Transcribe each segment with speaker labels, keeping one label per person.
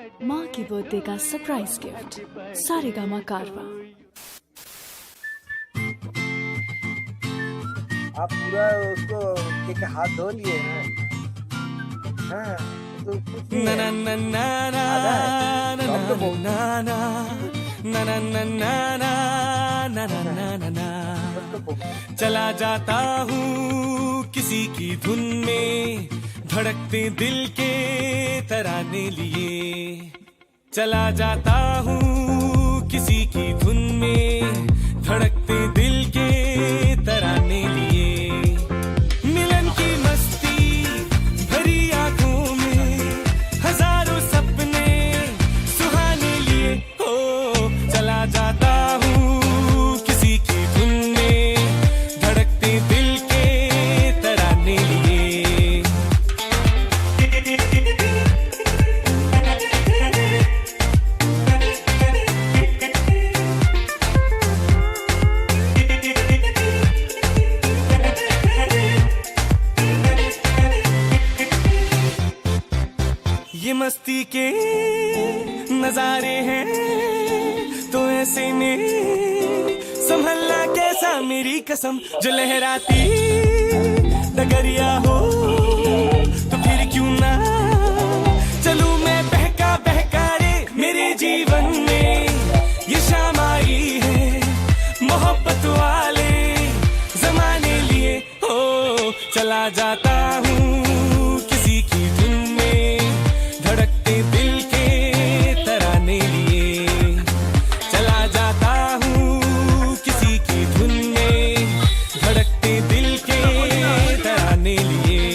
Speaker 1: माँ की बर्थडे का सरप्राइज गिफ्ट सारेगामा कारवा।
Speaker 2: आप पूरा उसको एक हाथ धो लिए हैं। हाँ, तो कुछ नहीं है। आधा है। तो अब तो बहुत अब तो बहुत।
Speaker 3: चला जाता हूँ किसी की धुन में, धड़कते दिल के तराने लिए। चला जाता हूँ किसी की धुन में, धड़कते दिल के तराने लिए। मिलन की मस्ती भरी आंखों में, हजारों सपने सुहाने लिए। ओ चला जाता हूँ किसी की धुन में, धड़कते दिल के तराने लिए। ये मस्ती के नजारे हैं तो ऐसे में संभलना कैसा, मेरी कसम। जो लहराती डगरिया हो तो फिर क्यों ना चलूं मैं बहका बहका रे। मेरे जीवन में ये शाम आई है मोहब्बत वाले जमाने लिए। ओ चला जाता हूँ किसी की धुन में, धड़कते दिल के तराने लिए। चला जाता हूँ किसी की धुन में, धड़कते दिल के तराने लिए।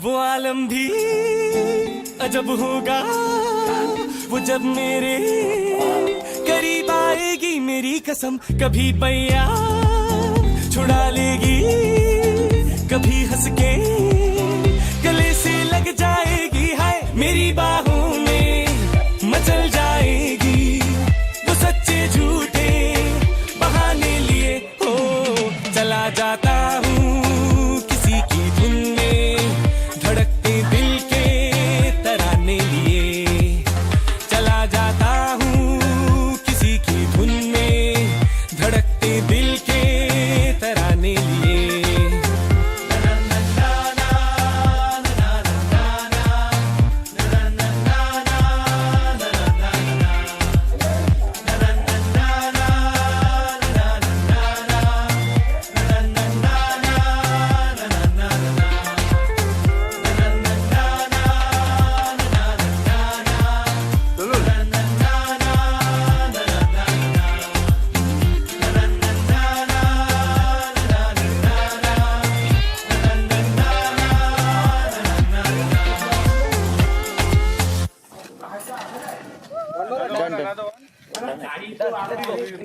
Speaker 3: वो आलम भी अजब होगा वो जब मेरे करीब आएगी, मेरी कसम। कभी पैया छुड़ा लेगी, कभी हंस के गले से लग जाएगी। हाय मेरी बाहों में मचल जाएगी वो सच्चे झूठे बहाने लिए। हो चला जाता हूँ किसी की धुन में, धड़कते दिल के तराने लिए। चला जाता हूँ किसी की धुन में, धड़कते दिल के तराने लिए।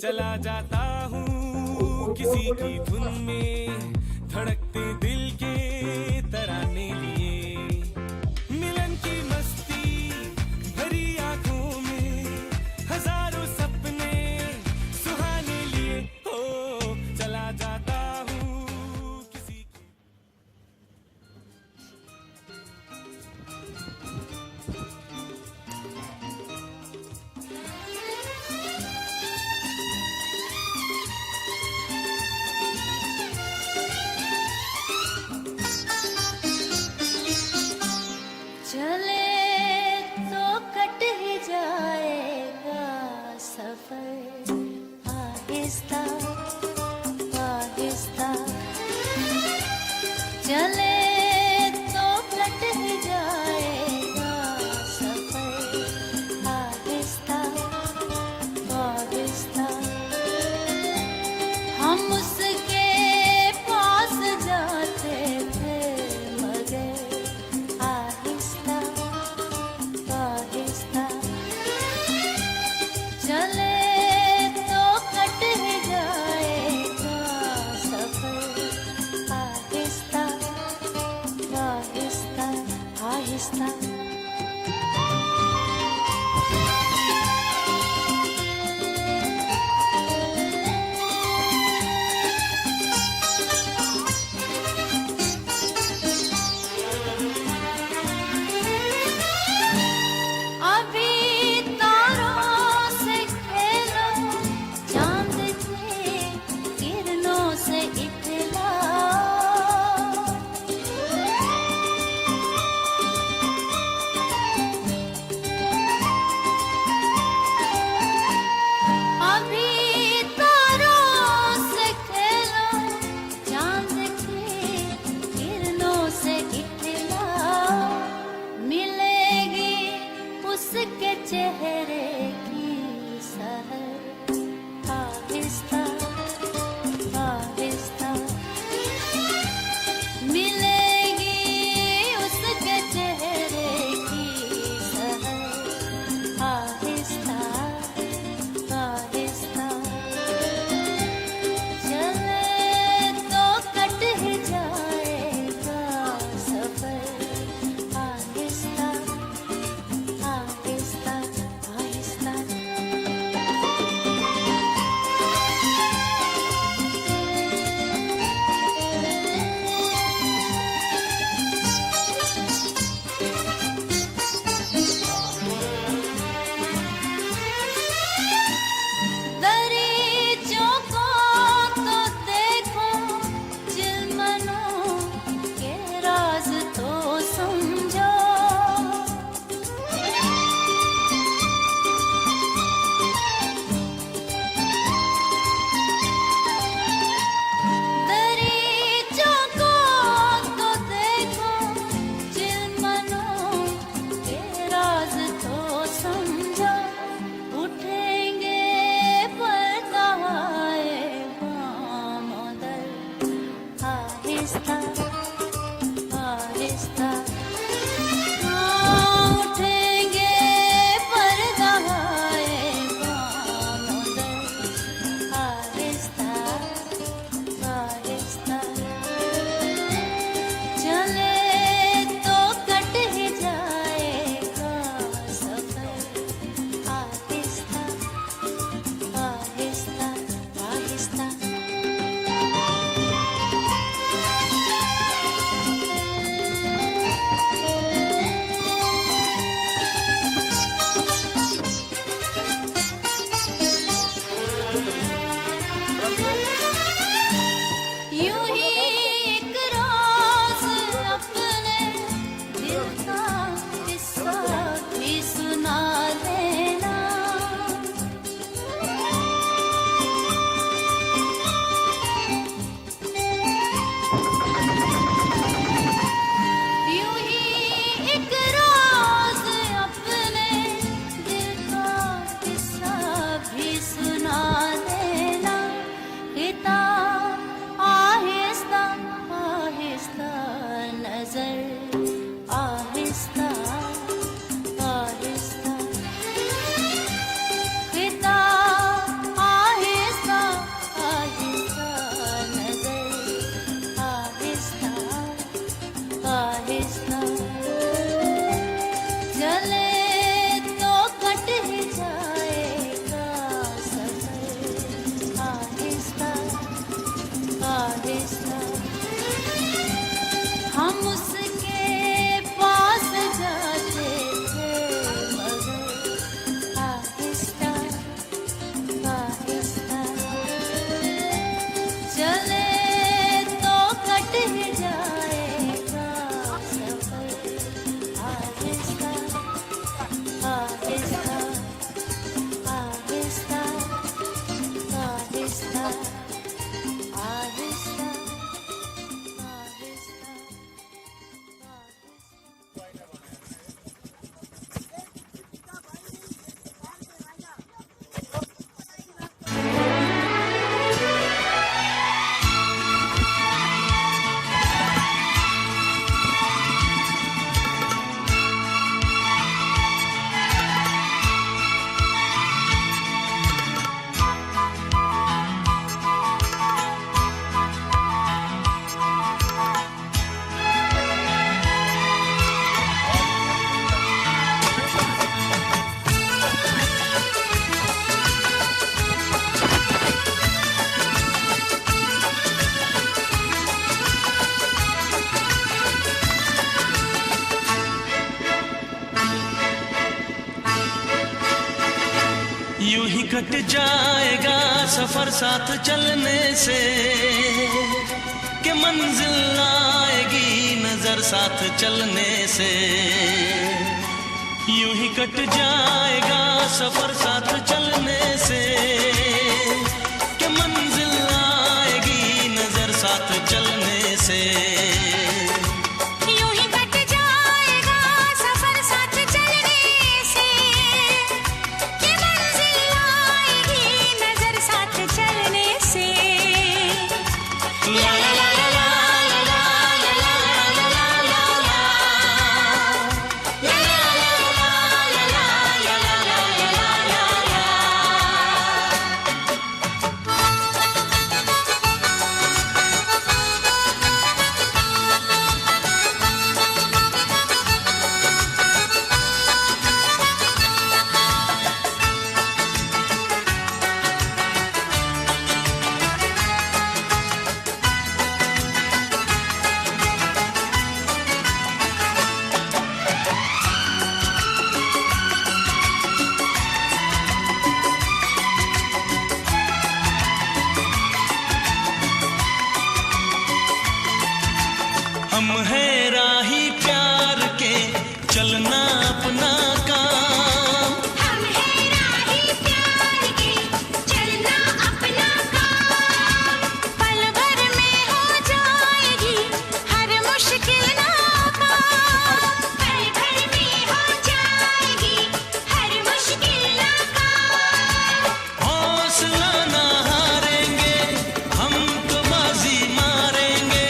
Speaker 3: चला जाता हूँ किसी की धुन में, धड़कते दिल के तराने लिए। मिलन की मस्ती भरी आंखों में, हजारों सपने सुहाने लिए। ओ चला जाता हूँ किसी की।
Speaker 1: आहिस्ता
Speaker 3: कट जाएगा सफर साथ चलने से, कि मंजिल आएगी नजर साथ चलने से। यूं ही कट जाएगा सफर साथ चलने से, कि मंजिल आएगी नजर साथ चलने से। हम हैं राही प्यार के, चलना अपना काम।
Speaker 4: हम हैं राही प्यार के, चलना अपना काम। पल भर में हो जाएगी हर मुश्किल नाकाम। पल भर में हो जाएगी हर मुश्किल नाकाम।
Speaker 3: हौसला ना हारेंगे, हम तो बाजी मारेंगे।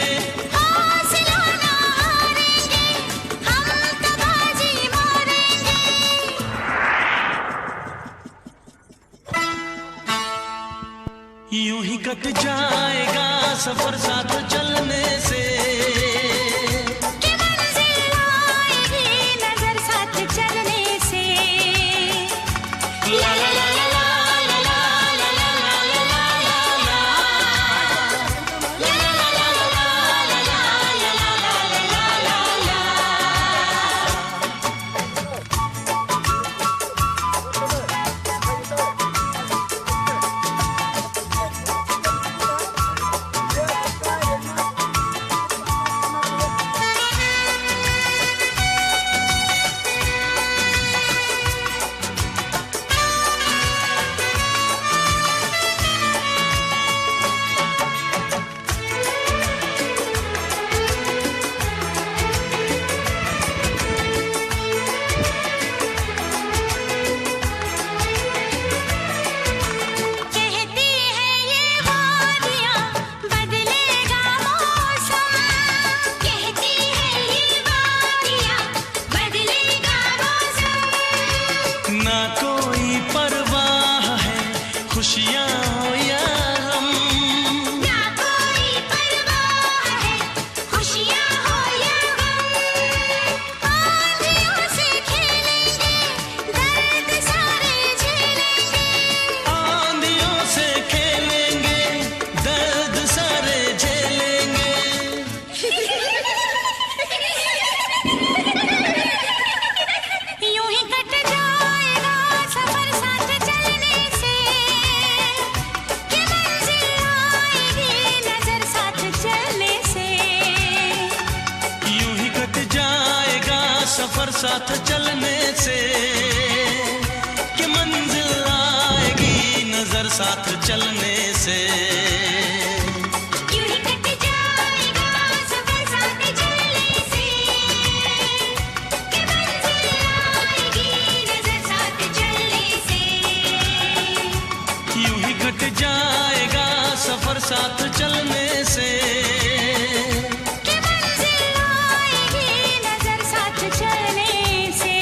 Speaker 3: यूं ही कट जाएगा सफर साथ चलने से,
Speaker 4: कि मंजिल आएगी नजर साथ चलने से। ला ला ला ला ला ला ला ला ला ला ला ला। ला ला ला ला ला ला ला ला ला ला।
Speaker 3: ना कोई परवाह है खुशियाँ हो या गम।
Speaker 4: ना कोई परवाह है खुशियाँ हो या गम। आंधियों से खेलेंगे दर्द सारे झेलेंगे।
Speaker 3: आंधियों से खेलेंगे दर्द सारे झेलेंगे।
Speaker 4: यूं ही कट जाएगा सफर साथ चलने से, कि मंजिल आएगी नजर साथ चलने से।
Speaker 3: यूं ही कट जाएगा सफर साथ चलने से, कि मंजिल आएगी नजर साथ चलने से।
Speaker 4: यूं ही कट जाएगा सफर साथ चलने से, कि मंजिल आएगी नजर साथ चलने से।
Speaker 3: यूं ही कट जाएगा सफर साथ चलने से,
Speaker 4: कि मंजिल आएगी नजर साथ चलने से।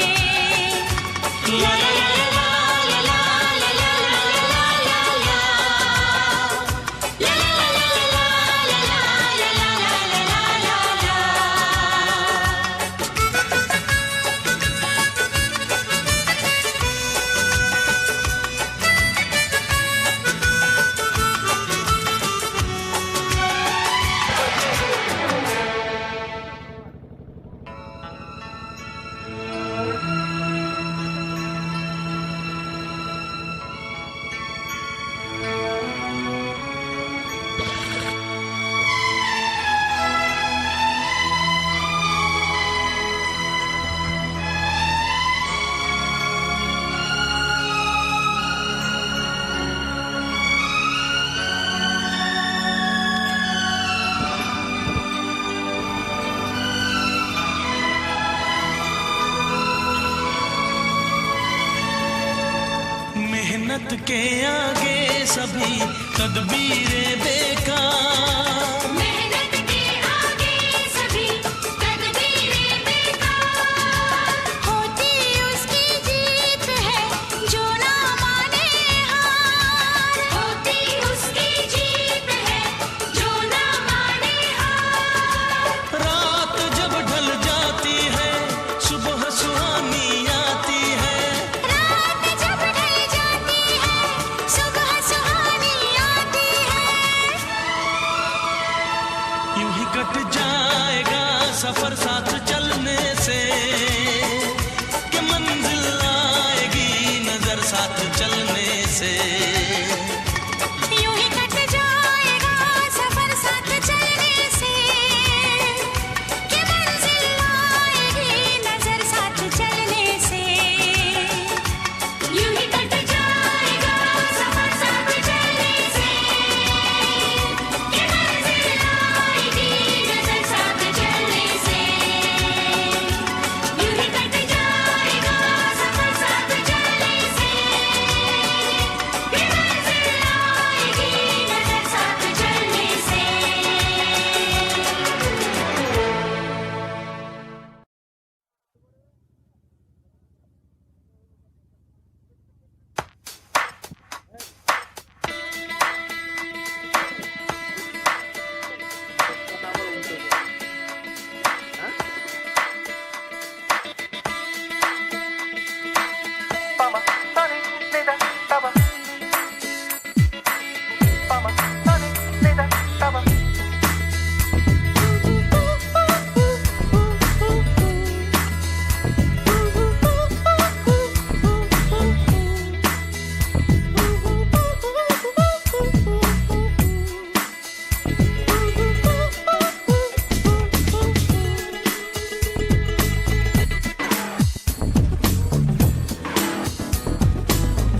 Speaker 3: के आगे सभी तदबीरें बेकार,
Speaker 4: मेहनत के आगे सभी तदबीरें बेकार। होती उसकी जीत है जो ना माने हार, होती उसकी जीत है जो ना माने हार।
Speaker 3: रात जब ढल जाती है सुबह सुहानी आती है,
Speaker 4: रात जब ढल जाती है सुबह सुहानी आती है।
Speaker 3: यूं ही कट जाएगा सफर साथ चलने से, कि मंजिल आएगी नजर साथ चलने से।
Speaker 4: यूं ही कट जाएगा सफर साथ चलने से, कि मंजिल आएगी नजर साथ चलने से। यूं ही कट जाएगा सफर साथ चलने से, कि मंजिल आएगी नजर साथ चलने से। यूं ही कट जाएगा सफर साथ चलने से, कि मंजिल आएगी नजर साथ चलने से।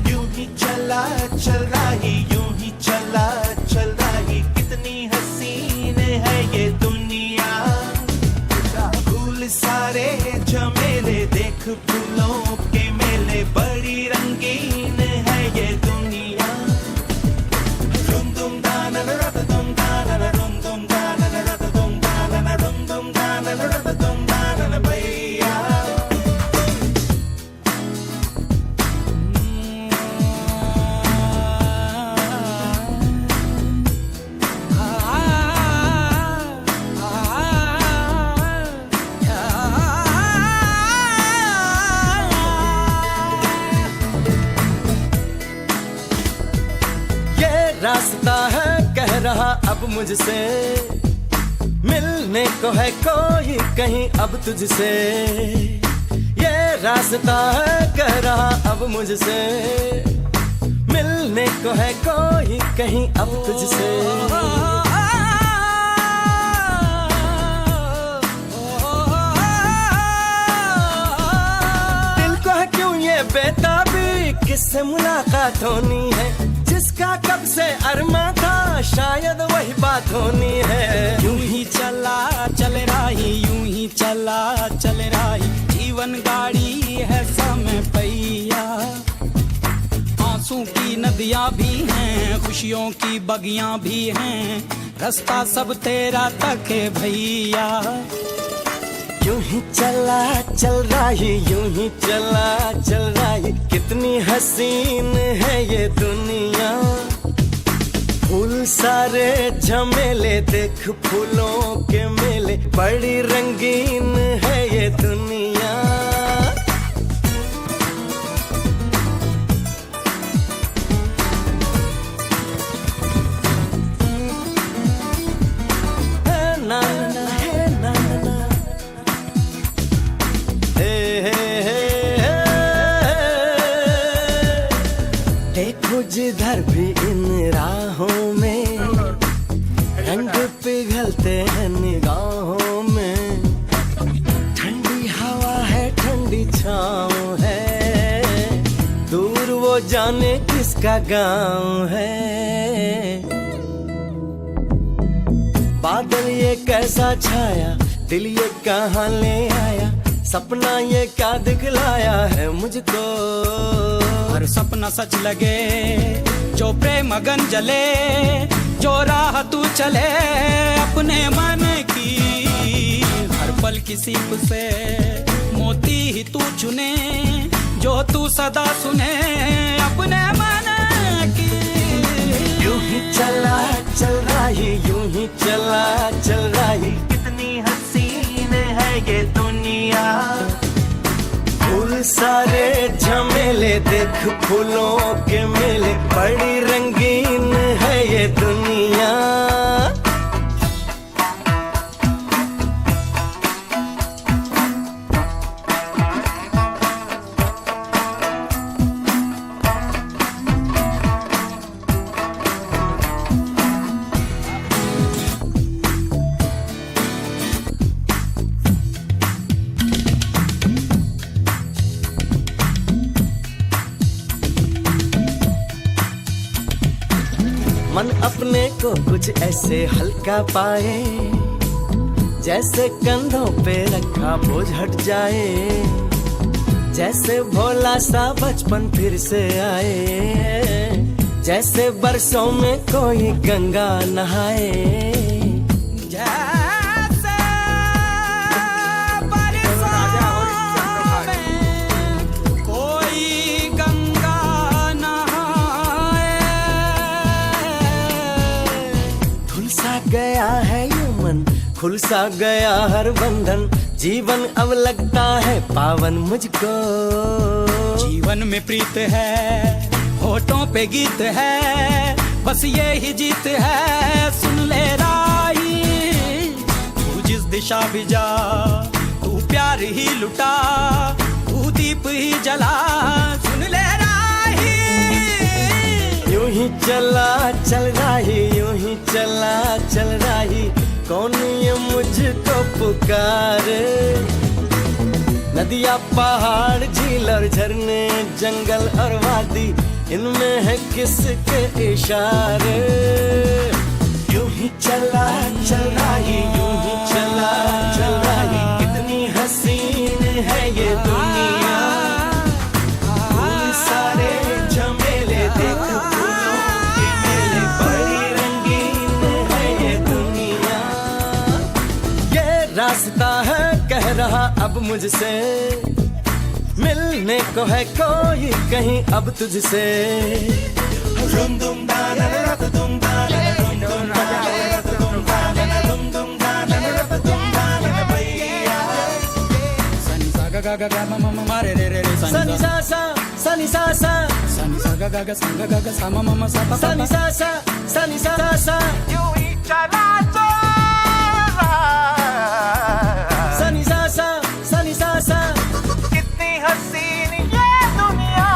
Speaker 5: यूं ही चला चल रही, यूं ही चला चल रही, कितनी हसीन है ये दुनिया। फूल सारे झमेले देख फूलों के मेले, बड़ी रंगीन है ये दुनिया। रुम दुम दाना रत दुम दाना रुम दुम दाना रत दुम दाना रुम दुम दाना रत दुम दाना भैया।
Speaker 6: ये रास्ता है कह रहा अब मुझसे, मिलने को है कोई कहीं अब तुझसे। ये रास्ता है कह रहा अब मुझसे, मिलने को है कोई कहीं अब तुझसे। दिल को है क्यों ये बेताबी, किससे मुलाकात होनी है, जिसका कब से अरमा था शायद वही बात होनी है।
Speaker 7: यूं ही चला चल रही, यूं ही चला चल रही, जीवन गाड़ी है समय पहिया। आंसू की नदियां भी हैं, खुशियों की बगियां भी हैं, रास्ता सब तेरा तक है भैया।
Speaker 6: यूं ही चला चल रही, यूं ही चला चल रही, कितनी हसीन है ये दुनिया। फूल सारे झमेले देख फूलों के मेले, बड़ी रंगीन है ये दुनिया। है ना ना है ना ना, हे हे हे हे। देखो जिधर भी इन राहों में रंग पिघलते हैं निगाहों में। ठंडी हवा है ठंडी छाँव है, दूर वो जाने किसका गाँव है। बादल ये कैसा छाया, दिल ये कहाँ ले आया, सपना ये क्या दिखलाया है मुझको।
Speaker 7: हर सपना सच लगे, जो प्रेम अगन जले, जो राह तू चले अपने मन की, हर पल किसी से मोती ही तू चुने, जो तू सदा सुने अपने मन की।
Speaker 6: यूं ही चला चल रही, यूं ही चला चल रही,
Speaker 5: कितनी हसीन है ये दुनिया।
Speaker 6: फूल सारे झमेले, देख फूलों के मेले, बड़ी रंगीन है ये दुनिया। मन अपने को कुछ ऐसे हल्का पाए, जैसे कंधों पे रखा बोझ हट जाए, जैसे भोला सा बचपन फिर से आए, जैसे बरसों में कोई गंगा नहाए।
Speaker 7: जैसे बरसों में कोई गंगा नहाए,
Speaker 6: धुल सा गया है ये मन, खुल सा गया हर बंधन, जीवन अब लगता है पावन मुझको।
Speaker 7: जीवन में प्रीत है, होठों पे गीत है, बस ये ही जीत है, सुन ले राही। तू जिस दिशा भी जा, तू प्यार ही लुटा, तू दीप ही जला, सुन ले राही।
Speaker 6: यूं ही चला चल रही, यूं ही चला चल रही, कौन ये मुझको पुकारे। नदियाँ पहाड़ झील और झरने, जंगल और वादी, इनमें है किसके इशारे। यूं ही चला चल रही, यूं ही चला चल रही, कितनी हसीन है ये दुनिया। फूल सारे झमेले, देख फूलों के मेले, बड़ी रंगीन है ये दुनिया। ये रास्ता है कह रहा अब मुझसे, मिलने को है कोई कहीं अब तुझसे।
Speaker 5: रुम दुम दाना रत दुम दाना, रुम दुम दाना रत दुम दाना, रुम दुम दाना रत दुम दाना भैया।
Speaker 7: सनी सा गा गा गा गा मा मा मा मा रे रे रे रे,
Speaker 6: सनी सा सा सनी सा सा,
Speaker 7: सनी सा गा गा गा सा गा गा गा सा मा मा मा सा पा पा
Speaker 6: सनी सा सा सनी सा सा,
Speaker 5: यूं ही चला चला,
Speaker 6: सनी सा सा सनी सा सा,
Speaker 5: कितनी हसीन ये दुनिया।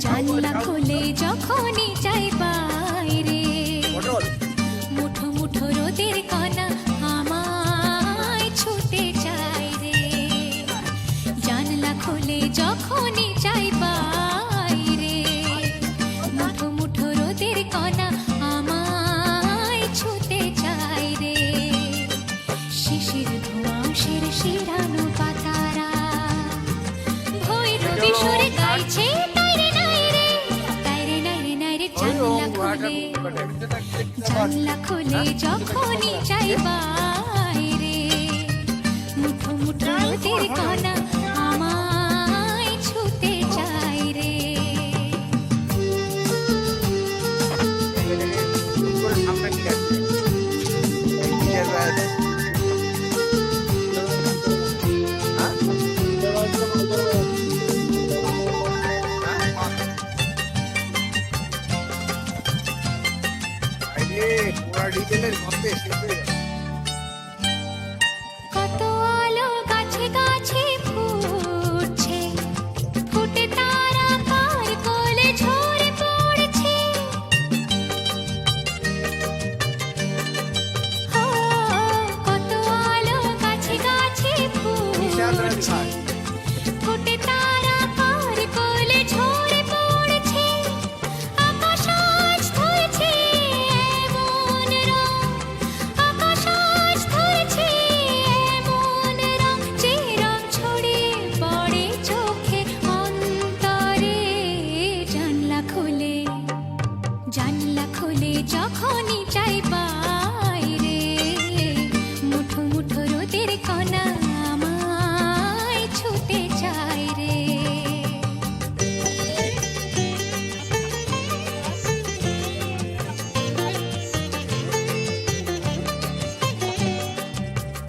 Speaker 4: জানলা খুলে যখনই যাই বাইরে, মুঠো মুঠো রোদের কণা আমায় ছুটে যায় রে। জানলা খুলে যখনই যাই বাইরে, মুঠো মুঠো রোদের কণা আমায় ছুটে যায় রে। শিশির ধোঁয়াশের শিরানো পাতারা ভৈরবী সুরে গাইছে, তাইরে নাই রে, তাইরে নাই রে, নাই রে। জানলা খুলে যখনই চাই বাইরে মুঠো মুঠো রোদের কণা আমায় ছুতে চাই রে
Speaker 2: সামনে ঠিক আছে ডিটেলের মধ্যে
Speaker 4: কত আলো গাছে গাছে ফুটছে ফুটে তারা কার কোলে ঝরে পড়ছে কত আলো গাছে গাছে ফুটছে ফুটে তারা কার কোলে ঝরে পড়ছে আকাশ আজ ধরেছে এমন রং আকাশ আজ ধরেছে এমন রং যে রং ছড়িয়ে পড়ে চোখে অন্তরে জানলা খুলে যখনই চাই বাইরে মুঠো মুঠো রোদের কণা আমায় ছুতে চাই রে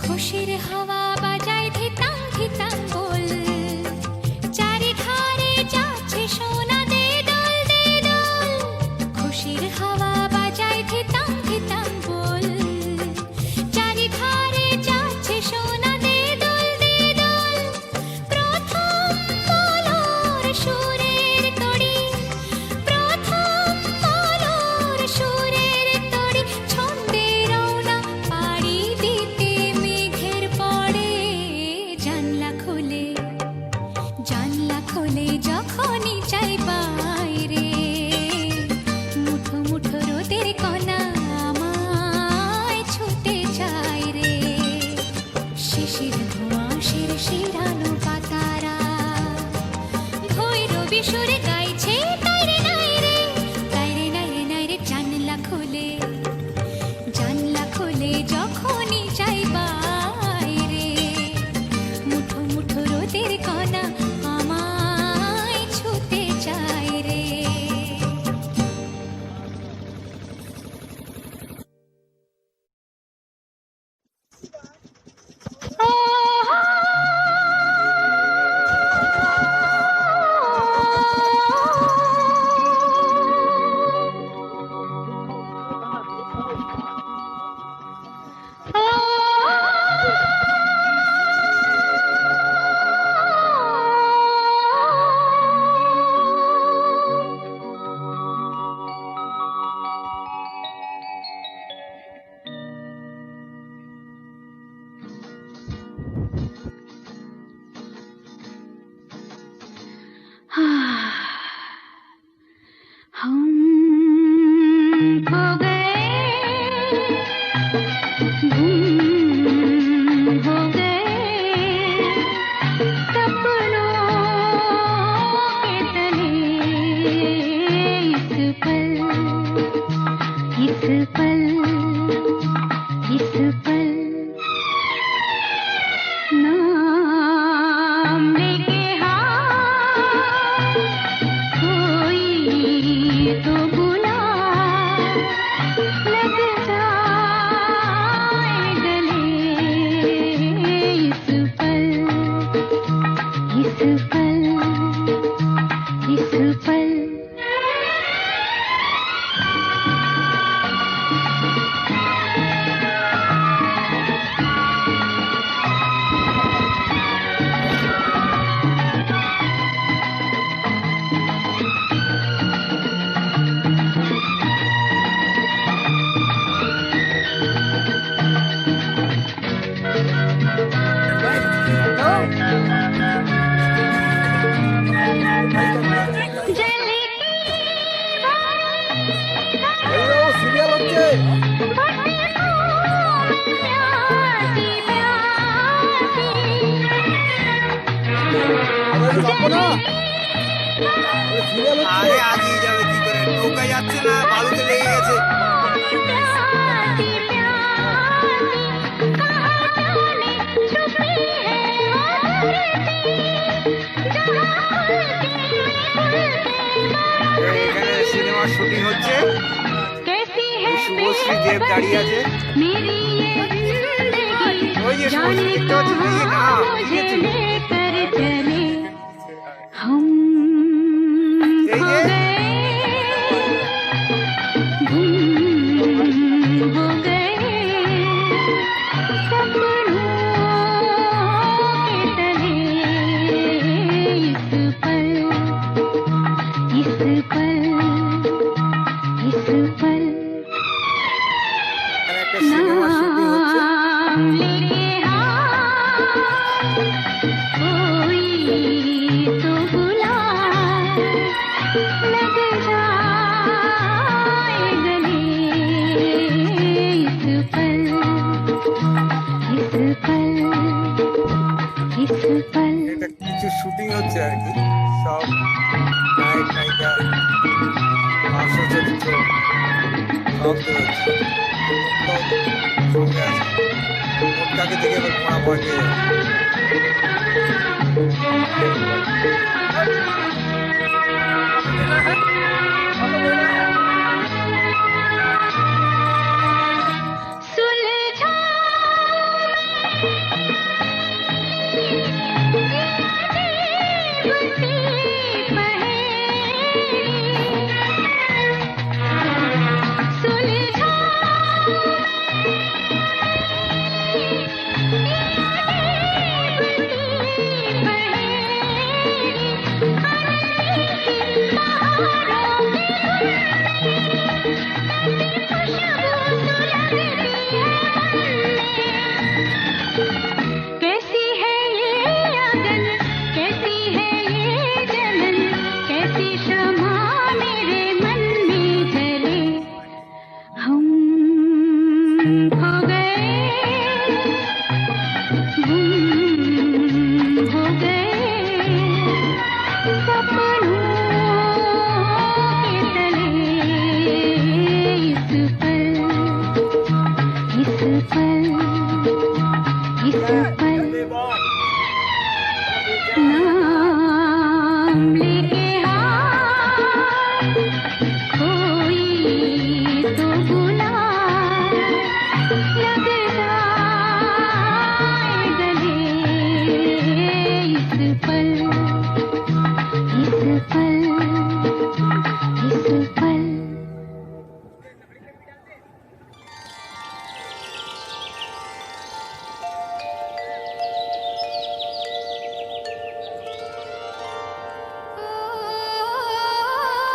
Speaker 4: খুশির হাওয়া বাজায় ধিতাং ধিতাং বল চারিধারে যাচ্ছে সোনা দে দল খুশির হাওয়া বাজায় ধিতাং ধিতাং বল চারিধারে যাচ্ছে সোনা দে দল প্রথম বলর সুরের তড়ি প্রথম বলর সুরের তড়ি ছন্দে রওনা পাড়ি দিতে মেঘের পড়ে জানলা খুলে যখনই চাই বাইরে মুঠো মুঠো রোদের কণা আমায় ছুতে চাই রে শিশির ধোঁয়া শিরানো পাতারা ভৈরবী সুরে গাইছে তাই রে নাই রে জানলা খুলে যখনই চাই বাইরে মুঠো মুঠো রোদের কণা আমায় ছুতে চাই রে हम खो गए गुम हो गए सपनों के तले इस पल नाम लेके कोई तो बुला लग जाए गले इस पल
Speaker 2: আরে আগিয়ে যাবে কি করে নৌকা যাচ্ছে না, বালুতে লেগে গেছে। এখানে সিনেমার শুটিং হচ্ছে। শুভশ্রী দেব দাঁড়িয়ে আছে। ওই যে শুভশ্রী দেখতে পাচ্ছেন, এই যে না এই যে এখানে একটা সিনেমার শুটিং হচ্ছে। এটা কিছু শুটিং হচ্ছে আর কি, সব নায়ক নায়িকা পার্শ্ব চরিত্র সব তো হচ্ছে। সঙ্গে আছে মোটকাকে থেকে এবার ঘোড়া ভয় পেয়ে যাবে।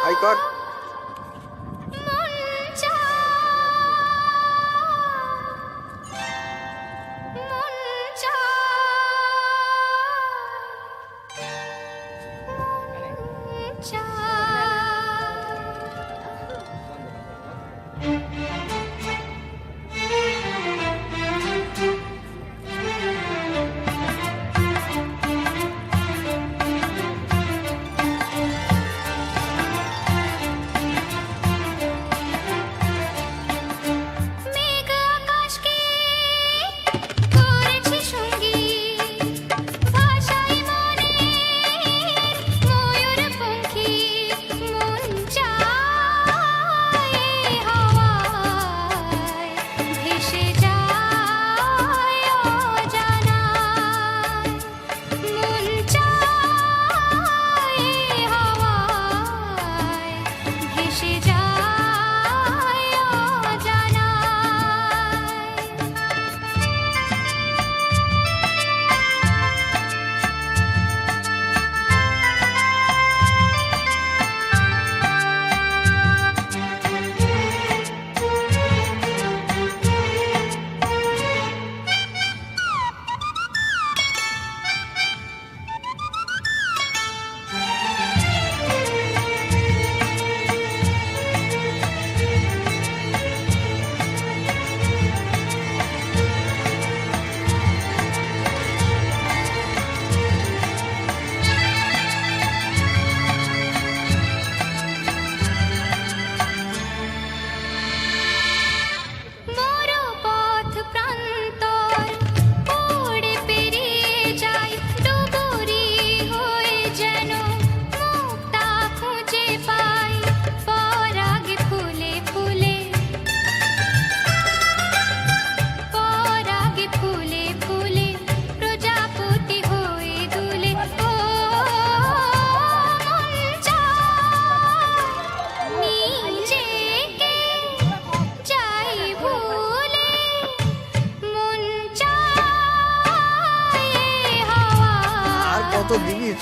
Speaker 2: হাই কর।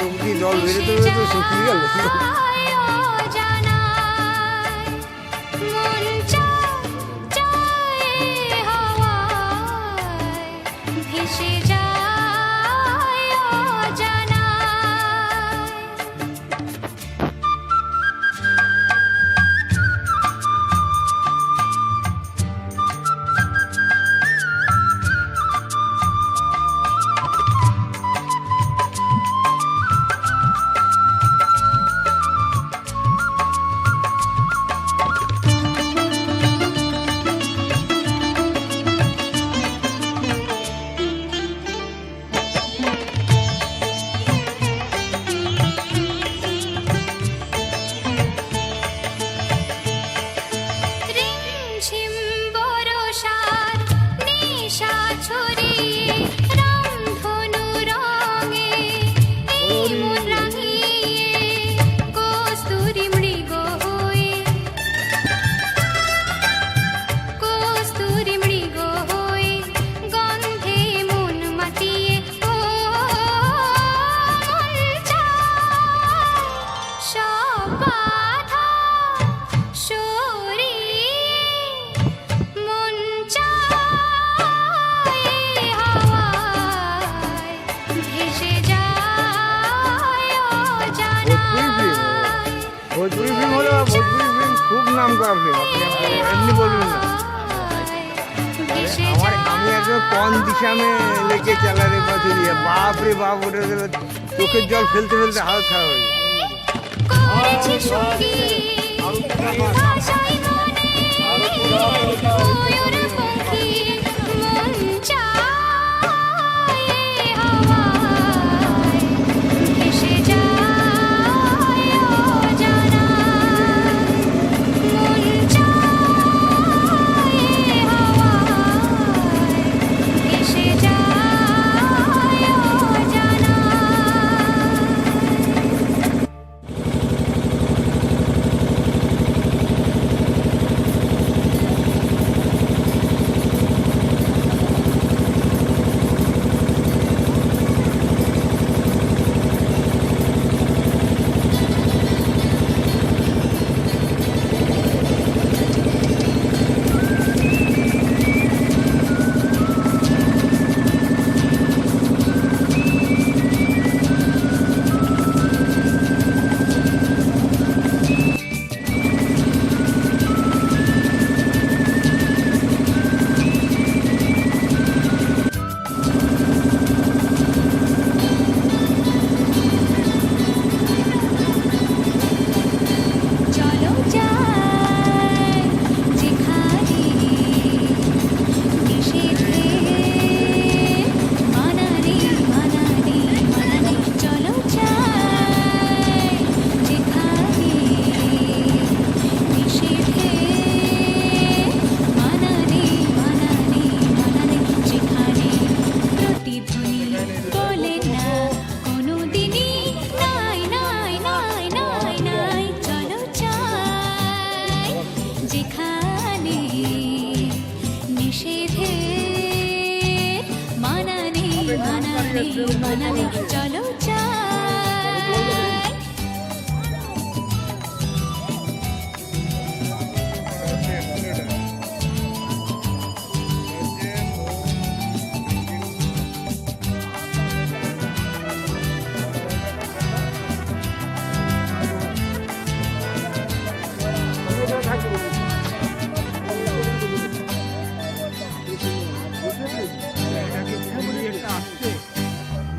Speaker 2: চোখ দিয়ে জল বেরোতে বেরোতে শুকিয়ে গেল
Speaker 4: ভেসে যায় অজানায়। রিমঝিম বরষার নেশা ছড়িয়ে রামধনু রঙে এই মন রাঙিয়ে কস্তুরী মৃগ হয়ে কস্তুরী মৃগ হয়ে গন্ধে মন মাতিয়ে ও মন চায় সব বাধা সরিয়ে মন চায় হাওয়ায় ভেসে যায় অজানায়।
Speaker 2: ভোজপুরি ফিল্ম হলো ভোজপুরি ফিল্ম খুব নাম করা ফিল্ম আপনি এমনি বলবেন না
Speaker 4: ভেসে
Speaker 2: আমি একদম কন দিশা মে লেকে চালা রে বাছুরিয়া বাপ রে বাপ ওটা চোখের জল ফেলতে ফেলতে হাত খারাপ হয়ে যায়।
Speaker 4: করেছি সঙ্গী ভাষাই মনে ময়ূর পঙ্খী মন চায় হাওয়ায় ভেসে যায় অজানায়। মন চায় হাওয়ায় ভেসে যায় অজানায়। চলো যাই যেখানে নিষেধে মানানি মানানি মানানি। চলো যাই যেখানে নিষেধে মানানি মানানি মানানি। যেখানে প্রতিধ্বনি বলে না কোনোদিনই নাই নাই নাই নাই নাই। চলো যাই যেখানে নিষেধে মানানি মানানি মানানি। চলো যাই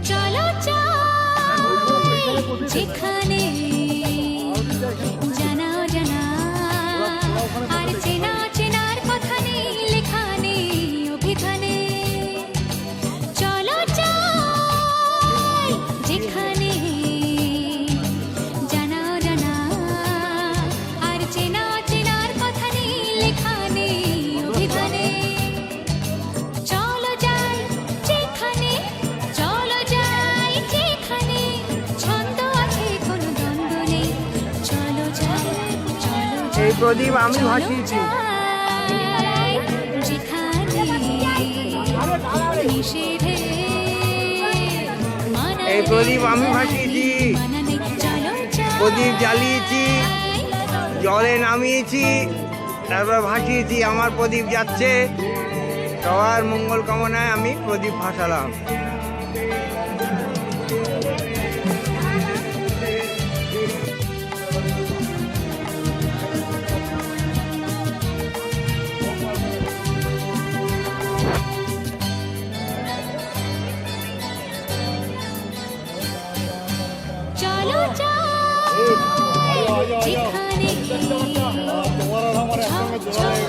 Speaker 4: চলো যাই যেখানে জানা জানা আর চেনা চেনার কথা নেই লেখা নেই অভিধানে। চলো যাই যেখানে জানা জানা আর চেনা চেনার কথা নেই লেখা নেই অভিধানে। চলো যাই যেখানে চলো যাই যেখানে ছন্দ আছে কোনো দ্বন্দ্ব নেই। চলো যাই চলো
Speaker 2: এই
Speaker 4: যাই
Speaker 2: প্রদীপ আমি ভাসিয়েছি
Speaker 4: যাই যেখানে নিষেধে
Speaker 2: এই প্রদীপ আমি ভাসিয়েছি, প্রদীপ জ্বালিয়েছি, জলে নামিয়েছি, তারপর ভাসিয়েছি। আমার প্রদীপ যাচ্ছে, সবার মঙ্গল কামনায় আমি প্রদীপ ভাসালাম।
Speaker 4: চলো যেখানে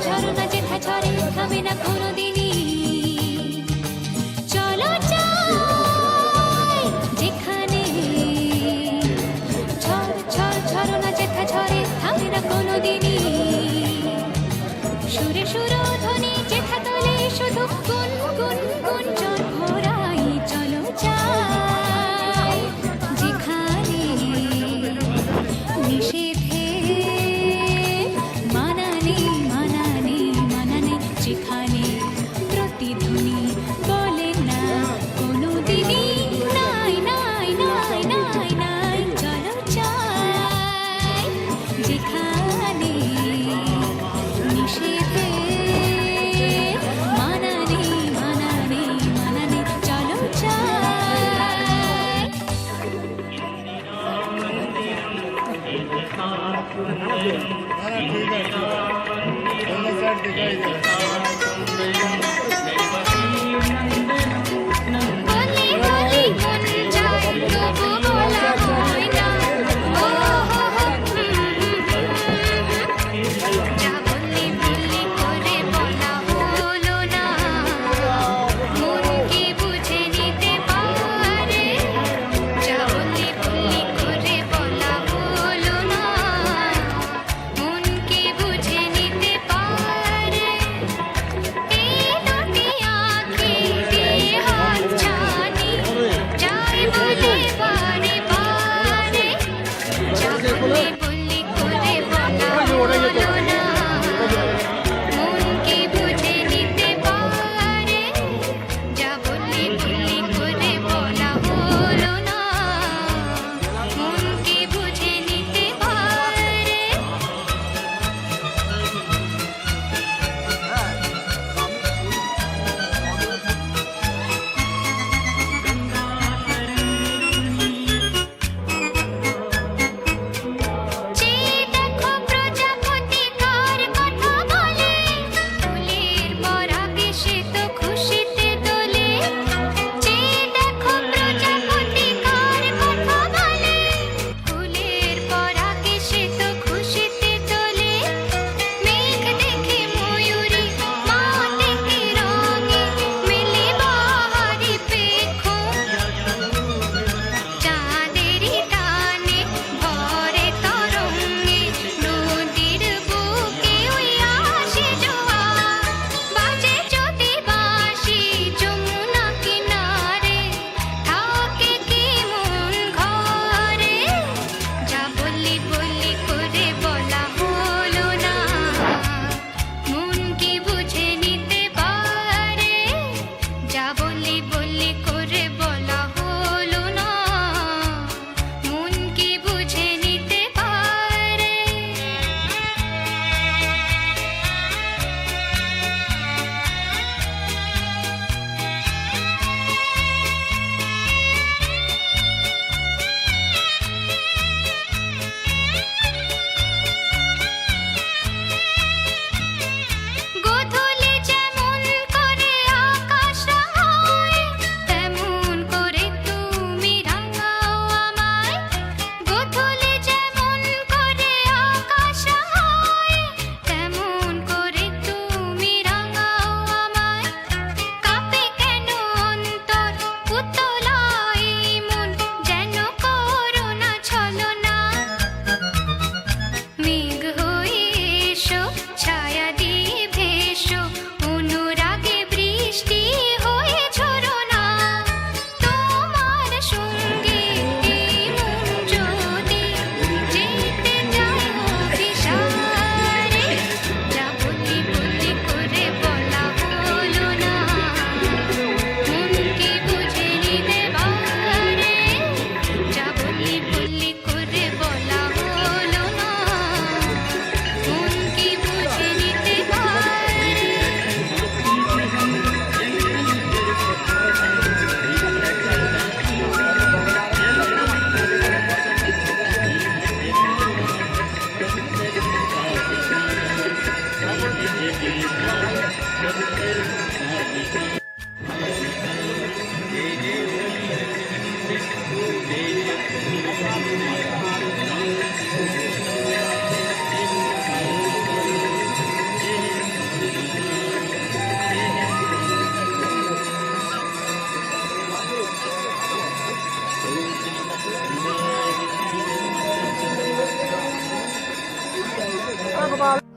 Speaker 4: ঝরনা যেথা ঝরে থামে না কোনোদিনই। চলো যেখানে ঝরনা যেথা ঝরে থামে না কোনোদিনই। সুরে সুরধ্বনি যেথা তোলে শুধু গুন গুন গুন চল ভোরাই। চলো যাই যেখানে নিষেধে মানানে মানানে মানানে, যেখানে প্রতিধ্বনি বলে না কোনোদিনই নাই নাই নাই নাই নাই। চলো যাই যেখানে নিষেধে মানানে মানানে মানানে, চলো যাই। বলে বলি মন চায় তবু বলা হয় না। ও হো হো যা বললি বললি করে বলা হলো না। মন কি বুঝে নিতে পারে? যা বললি বললি করে বলা হলো না। মন কি বুঝে নিতে পারে?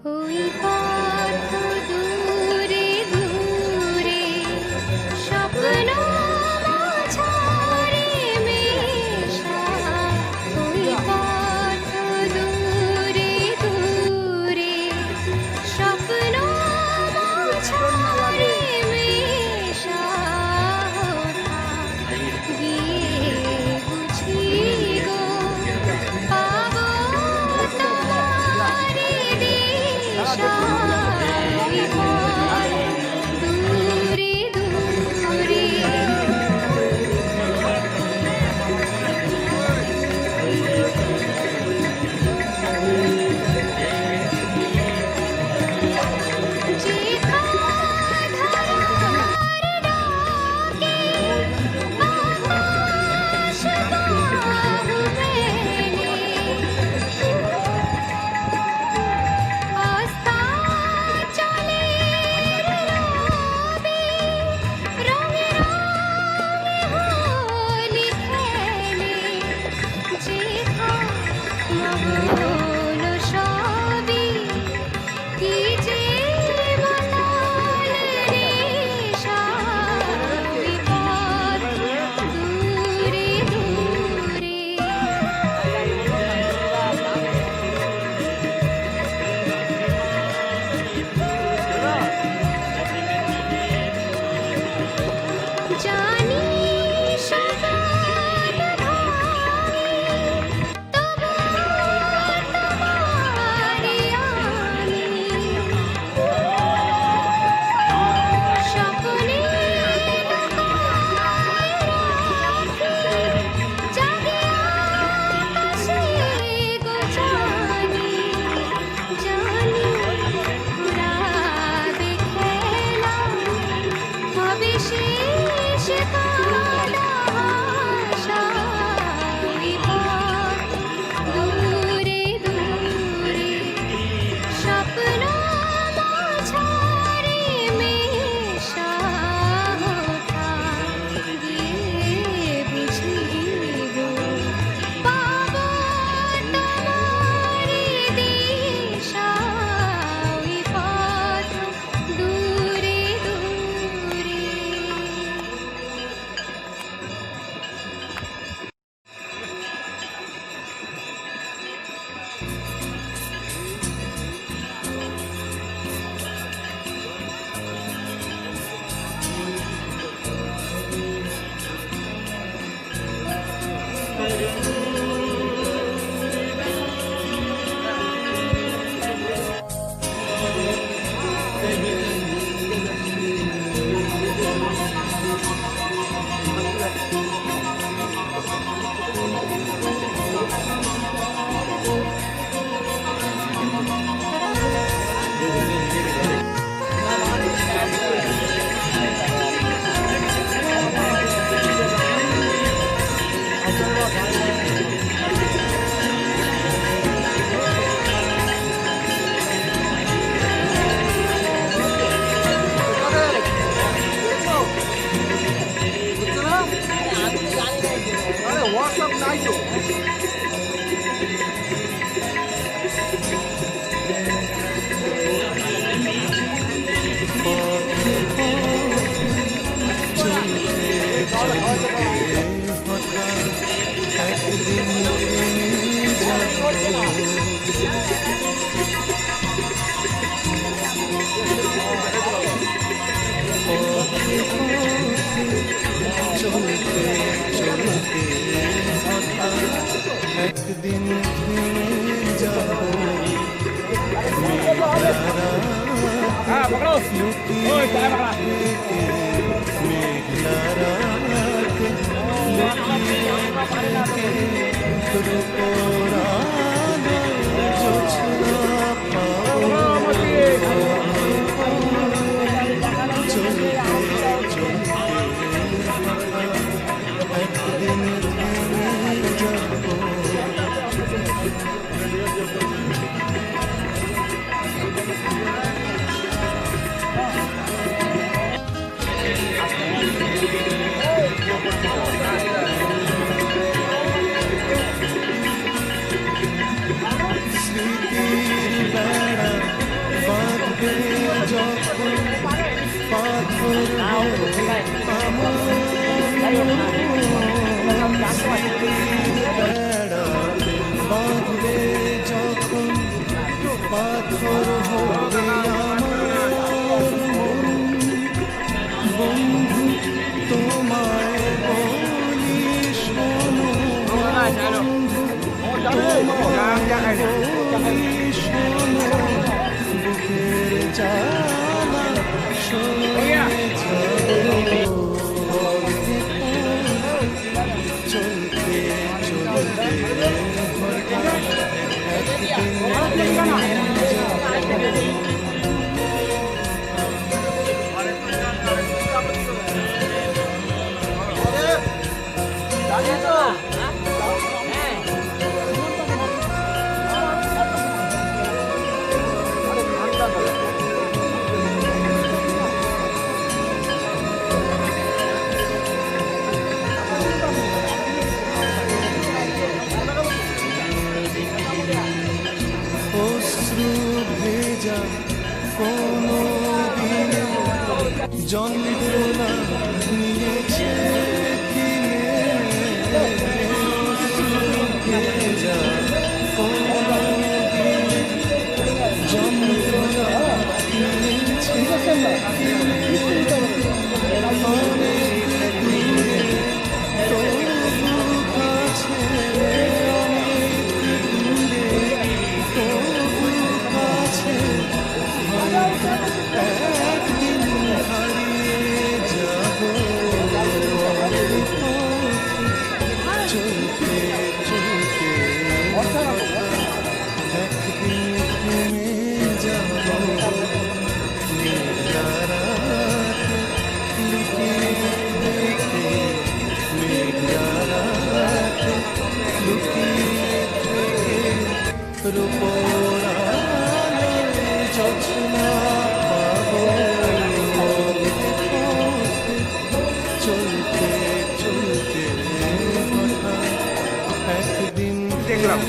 Speaker 4: ওই পথ দূরে দূরে স্বপ্ন মাঝারে মেশা ওই পথ দূরে দূরে স্বপ্ন মাঝারে মেশা গিয়ে বুঝি গো পাবো তোমারে দিশা দূরে দূরে যেথা ধারার ডাকে আকাশ বাহু মেলে আস্থা চলে রবে রঙে রঙে হোলি খেলে যেথা মহল সবই কি যে মাতাল নেশা ওই পথ দূরে দূরে জানি সবার ধারে তবু তোমারে আমি স্বপ্নে লুকায় রাখি জাগে আকাশে গো জানি উড়াবে খেলা হবে শেষ কালা আশা ওই পথ দূরে দূরে স্বপ্ন মাঝারে মেশা গিয়ে বুঝি গো পাবো তোমারে দিশা ওই পথ দূরে দূরে
Speaker 5: একদিন থেমে যাবো মেঘলা রাতে যন্ত্রণা নিয়েছে কিনে ভেজা যন্ত্রণা নিয়েছে অনেক দূরে তবু কাছে অনেক দূরে তবু কাছে একদিন হারিয়ে যাব চলতে চলতে একদিন থেমে যাব মেঘারাতে লুকিয়ে থেকে মেঘারাতে লুকিয়ে থেকে রূপরা জোছনা পাবো চলতে চলতে হঠাৎ একদিন
Speaker 2: দেখলাম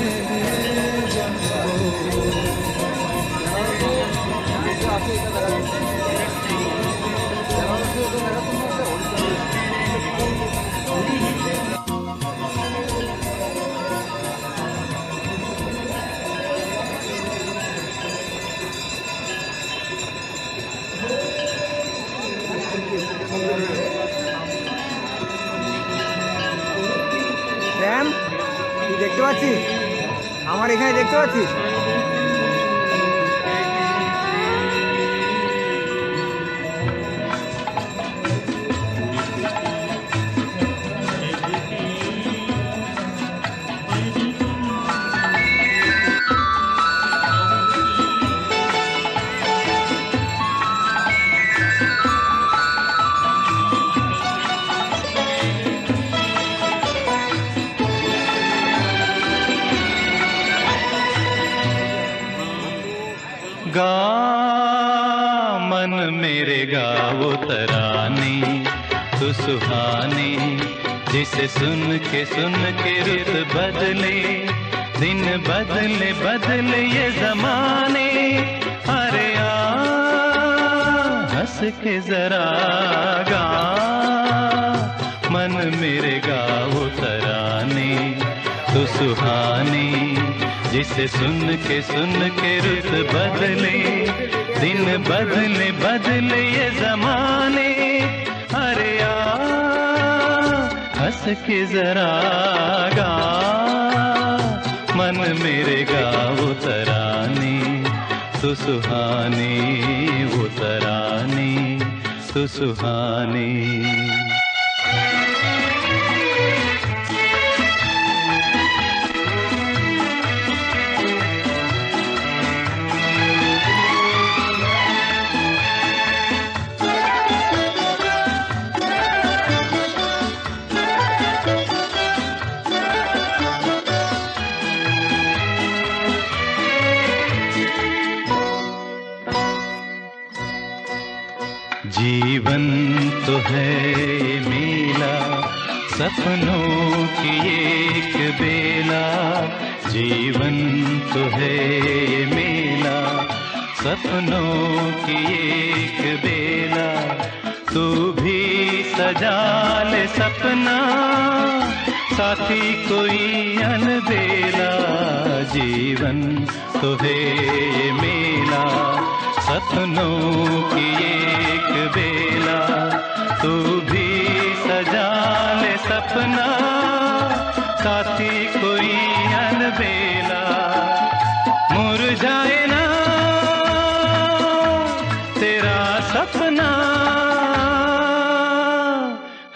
Speaker 2: র্যাম তুই দেখতে পাচ্ছিস আমার এখানে দেখতে পাচ্ছিস
Speaker 8: गा मन मेरे गा वो तराने तू सुहाने जिसे सुन के रुत बदले दिन बदले बदले ये जमाने अरे आ हंस के जरा गा मन मेरे गा वो तराने तू सुहाने जिसे सुन के रुत बदले दिन बदले बदले ये जमाने अरे आ हंस के जरा गा मन मेरे गा वो तराने तू सुहाने वो तराने तू सुहाने जीवन तो है मेला सपनों की एक बेला जीवन तो है मेला सपनों की एक बेला, तू भी सजा ले सपना, साथी कोई अनबेला। जीवन तो है ये मेला, सपनों की एक बेला, तू भी सजा ले सपना, साथी कोई अनबेला। मुरझाए ना तेरा सपना,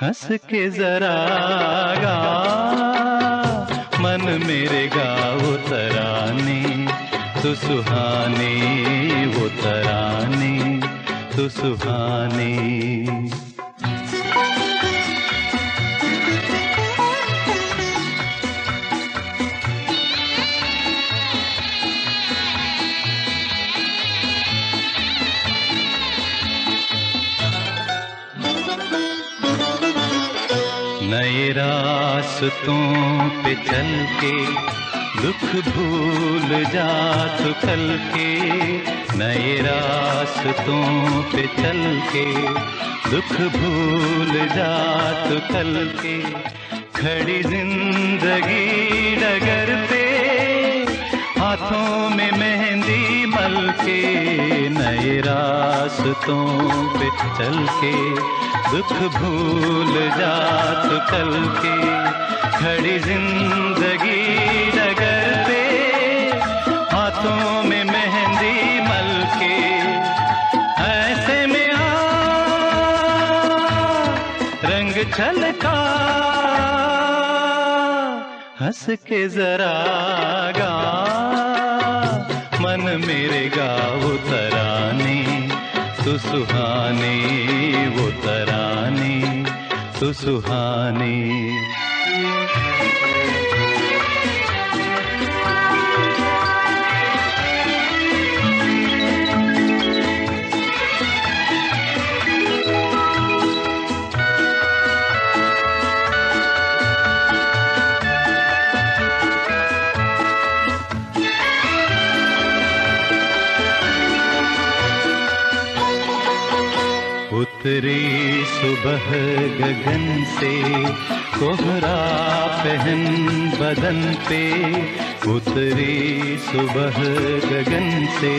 Speaker 8: हंस के जरा गा, मन मेरे गा वो तराने, तू सुहाने वो तराने, तू सुहाने। नए रास्तों पे चल के दुख भूल जा तू कल के, नए रास्तों पे चल के दुख भूल जा तू कल के। खड़ी जिंदगी डगर पे हाथों में मेहंदी मल के, नए रास्तों पे चल के दुख भूल जा तू कल के। खड़ी जिंदगी डगर पे हाथों में मेहंदी मल के, ऐसे में आ रंग छलका, हंस के जरा गा, मन मेरे गा वो तराने, तू सुहाने वो तराने, तू सुहाने। उतरी सुबह गगन से कोहरा पहन बदन पे, उतरी सुबह गगन से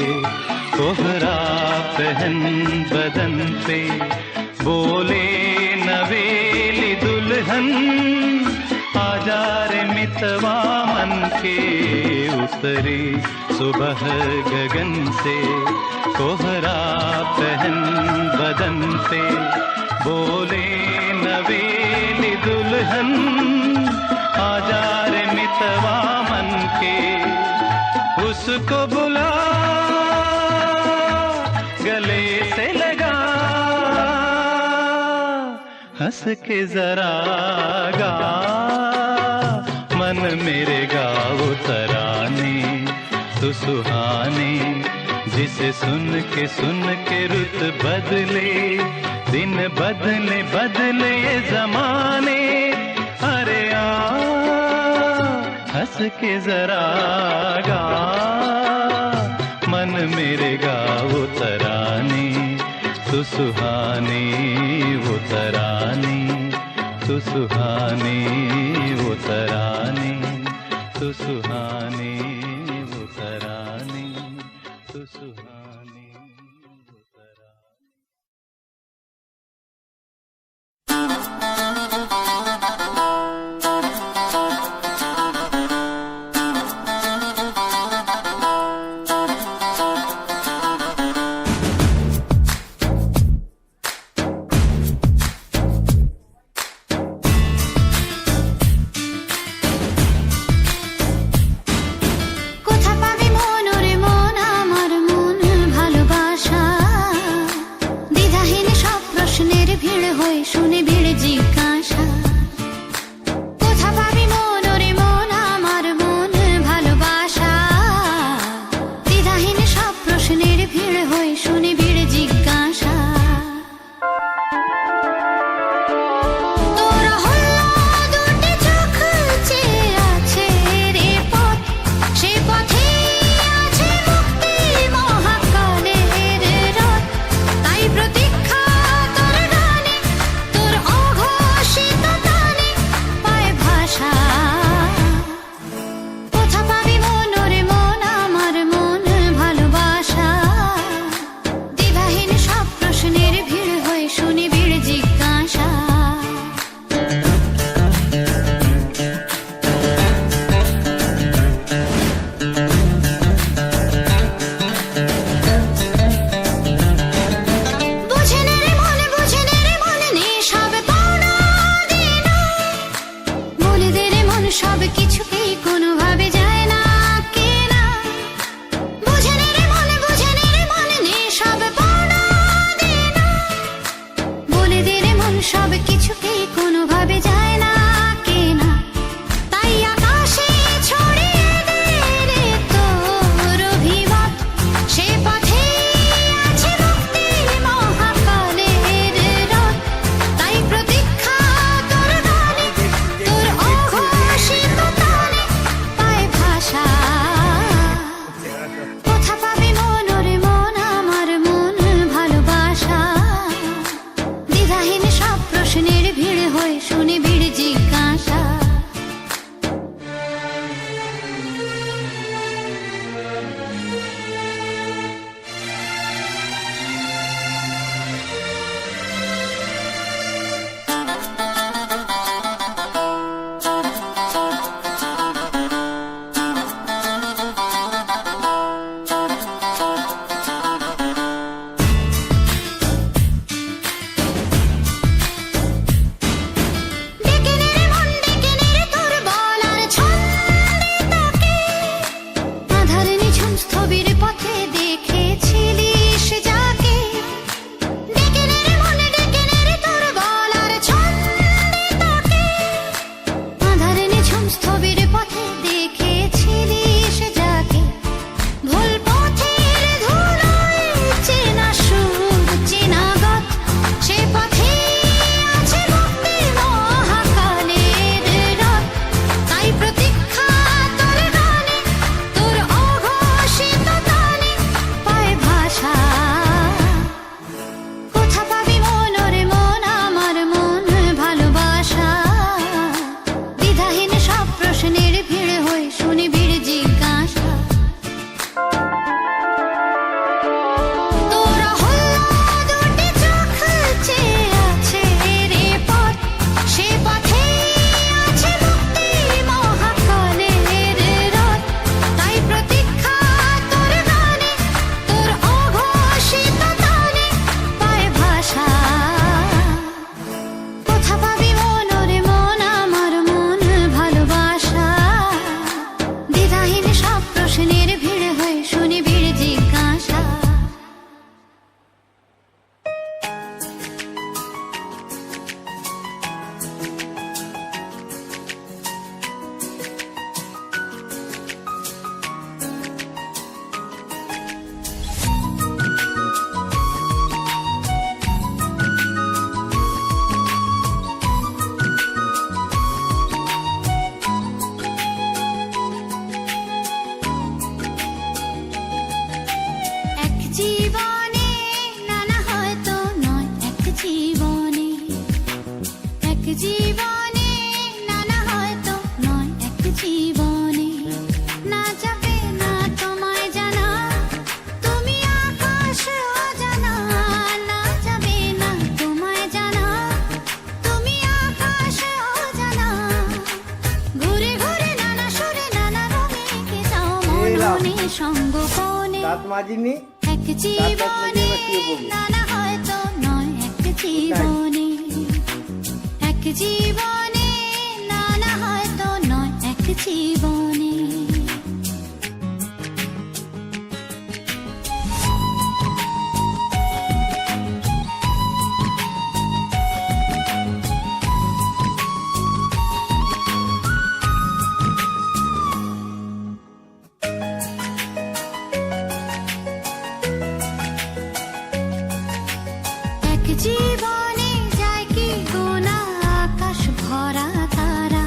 Speaker 8: कोहरा पहन बदन पे। बोले नवेली दुल्हन आजा रे मितवा मन के, उतरी सुबह गगन से कोहरा पहन बदन पे। बोले नवेली दुल्हन आजा रे मितवा मन के, उसको बुला गले से लगा, हंस के जरा गा, मन मेरे गा वो तराने, तू सुहाने। जिसे सुन के रुत बदले, दिन बदले बदले ये जमाने। अरे आ हंस के जरा गा, मन मेरे गा वो तराने, तू सुहाने वो तराने, तू सुहाने वो तराने, तू सुहाने वो तराने, तू सुहाने वो तराने।
Speaker 4: কোথা পাবে মন রে মন, আমার মন ভালো
Speaker 2: মাজিনি
Speaker 4: এক জীবনে নানা হয়তো নয় এক জীবনে এক জীবনে নানা হয়তো নয় এক জীবনে এক জীবনে যায় কি গোনা আকাশ ভরা তারা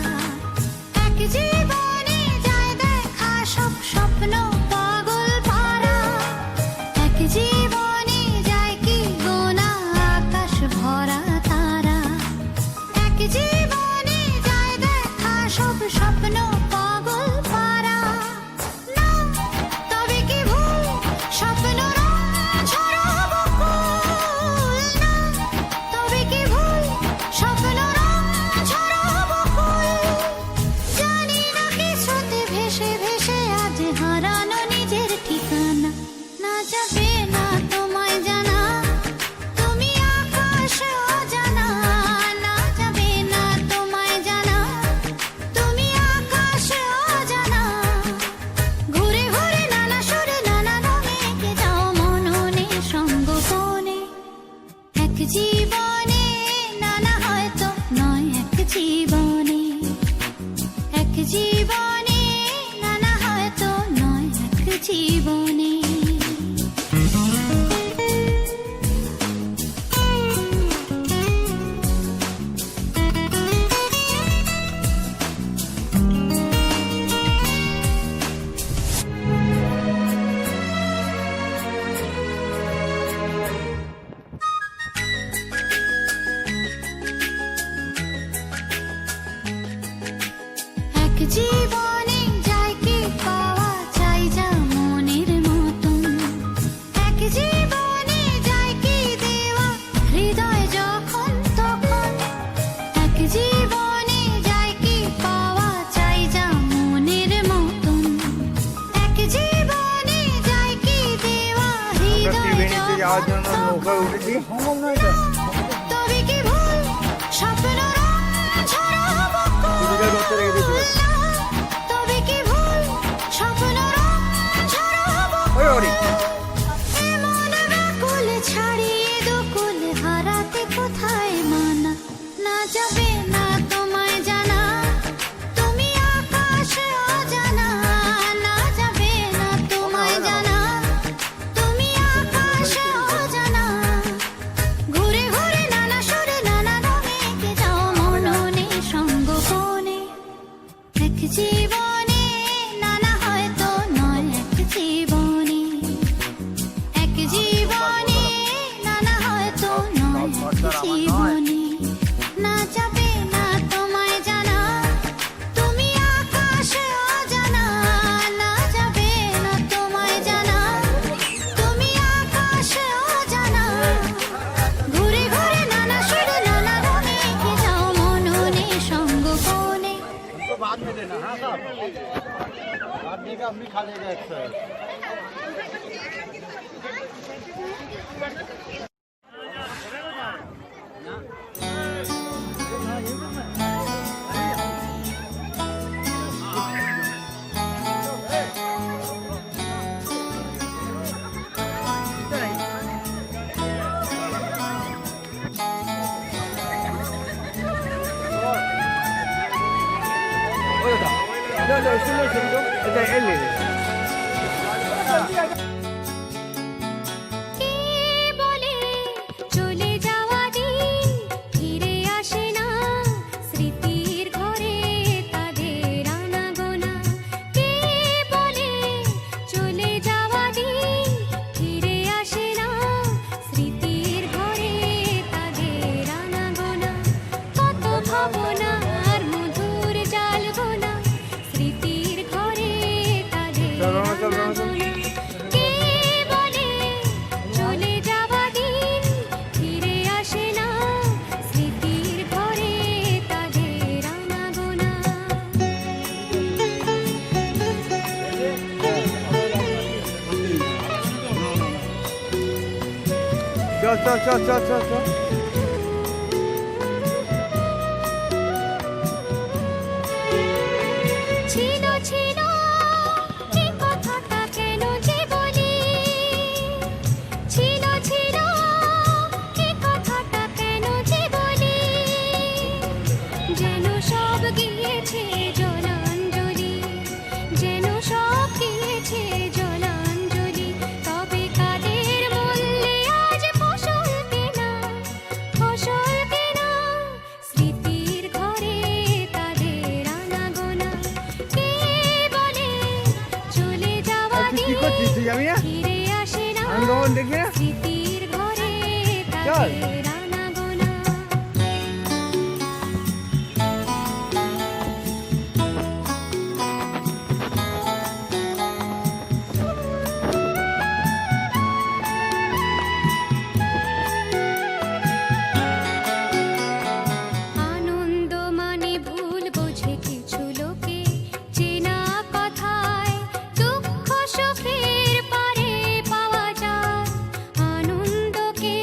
Speaker 4: এক জীবনে যায় দেখা সব স্বপ্ন পাগল পারা এক জীবনে যায় কি গোনা আকাশ ভরা তারা এক জীবনে যায় দেখা সব স্বপ্ন পাগল পারা না তবে কি ভুল স্বপ্ন ছড়াবো কুল না তবে কি ভুল স্বপ্ন ছড়াবো কুল জানি না কিছুতে ভেসে ভেসে আজ হারানো নিজের ঠিকানা না যাবে না তোমায় জানা তুমি আকাশে অজানা না যাবে না তোমায় জানা তুমি আকাশে অজানা ঘুরে ঘুরে নানা সুরে নানা রঙে এঁকে যাও মননে সঙ্গোপনে এক জীবনে নানা হয়তো নয় এক জীবনে এক জীবনে নানা হয়তো নয় এক জীবনে এক জীবনে যায় কি পাওয়া চাই যা মনের মতন এক জীবনে যায় কি দেওয়া হৃদয় যখন তখন এক জীবনে যায় কি পাওয়া চাই যা মনের মতন এক জীবনে যায় কি দেওয়া
Speaker 2: আমরা
Speaker 4: হৃদয়
Speaker 2: ত্রিবেণীতে যাওয়ার জন্য
Speaker 4: যখন
Speaker 2: নৌকায় উঠেছি
Speaker 4: তবে কি ভুল স্বপ্ন ছড়াবো কুল তবে কি ভুল স্বপ্ন ছড়াবো
Speaker 2: ওই ওরে
Speaker 4: এমন ব্যাকুল ছাড়িয়ে দুকুল হারাতে কোথায় মানা না যাবে না তোমায় জানা তুমি আকাশে অজানা না যাবে না তোমায় জানা তুমি আকাশে অজানা ঘুরে ঘুরে নানা সুরে নানা রঙে এঁকে যাও মননে সঙ্গোপনে এক জীবনে নানা হয়তো নয় এক জীবনে এক জীবনে নানা হয়তো নয় এক জীবনে না যাবে না তোমায় জানা তুমি আকাশে অজানা না যাবে না তোমায় জানা তুমি আকাশে অজানা ঘুরে ঘুরে নানা সুরে নানা রঙে এঁকে যাও মননে সঙ্গোপনে
Speaker 2: এটা এলে
Speaker 4: কে বলে চলে যাওয়া দিন ফিরে আসে না স্মৃতির ঘরে তাদের আনাগোনা কে বলে চলে যাওয়া দিন ফিরে আসে না স্মৃতির ঘরে তাদের আনাগোনা কত ভাবনা আর মধুর জাল গোনা স্মৃতির ঘরে তাদের
Speaker 2: চল চল চল চল চল চল।
Speaker 4: ছিল ছিল কি কথাটা কেন যে বলি, ছিল ছিল কি কথাটা কেন যে বলি, যেন সব গিয়েছে জলাঞ্জলি, যেন সব গিয়েছে জলাঞ্জলি। তবে কাদের মূল্যে আজ ফসল কেনা, ফসল কেনা, স্মৃতির ঘরে তাদের আনাগোনা। কে বলে চলে যাওয়া
Speaker 2: তুই কি করছিস? তুই যাবি না?
Speaker 4: ফিরে আসে না,
Speaker 2: আনন্দমোহন দেখবি না?
Speaker 4: স্মৃতির ঘরে
Speaker 2: চল।
Speaker 4: তাদের আনাগোনা। আনন্দ মানে ভুল বোঝে কিছু লোকে, চেনা কথায় দুঃখ সুখের পারে পাওয়া যায়। আনন্দকে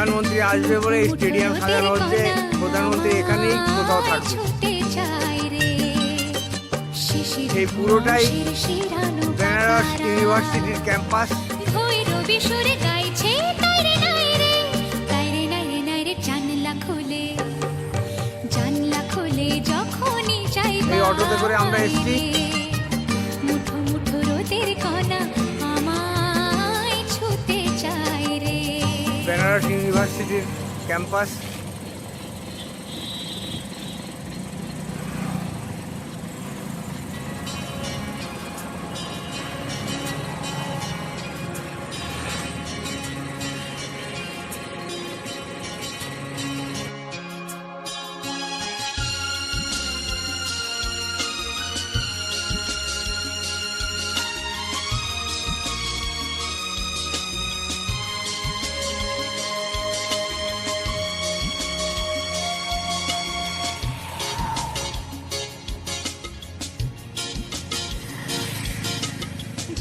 Speaker 2: প্রধানমন্ত্রী আসবে বলে স্টেডিয়াম সাজানো হচ্ছে। প্রধানমন্ত্রী এখানেই কোথাও থাকবে। এই পুরোটাই বেনারস ইউনিভার্সিটির ক্যাম্পাস।
Speaker 4: ভৈরবী সুরে গাইছে তাইরে নাইরে তাইরে নাইরে নাইরে জানলা খোলে যখনই যাই
Speaker 2: এই অটোতে করে আমরা এসেছি।
Speaker 4: মুঠো মুঠো রোদের কণা আমায় ছুতে চায় রে।
Speaker 2: বেনারস ইউনিভার্সিটির ক্যাম্পাস।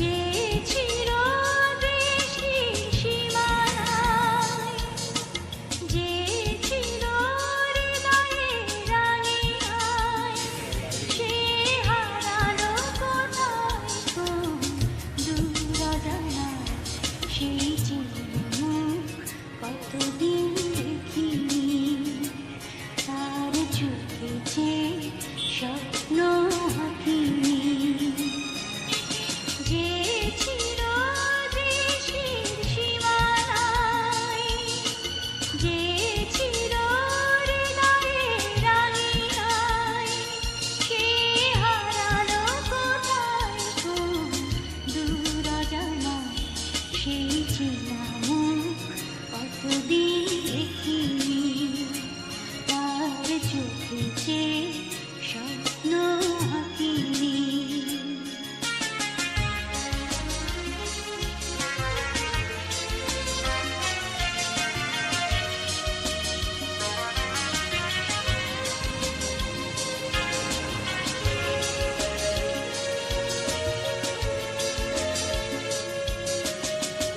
Speaker 4: যে চিরদৃষ্টি সীমানায়, যে চিরহৃদয়ে রাঙিয়ায়, সে হারালো কোথায় কোন দূর অজানায়। সেই চিরমুখ কতদিন দেখিনি, তার চোখে যে স্বপ্ন আঁকিনি। যে চিরদৃষ্টির সীমানায়, যে চিরহৃদয়ে রাঙিয়ায়, সে হারালো কোথায় কোন দূর অজানায়। সেই চেনা মুখ কতদিন দেখিনি, তার চোখে যে স্বপ্ন আঁকিনি।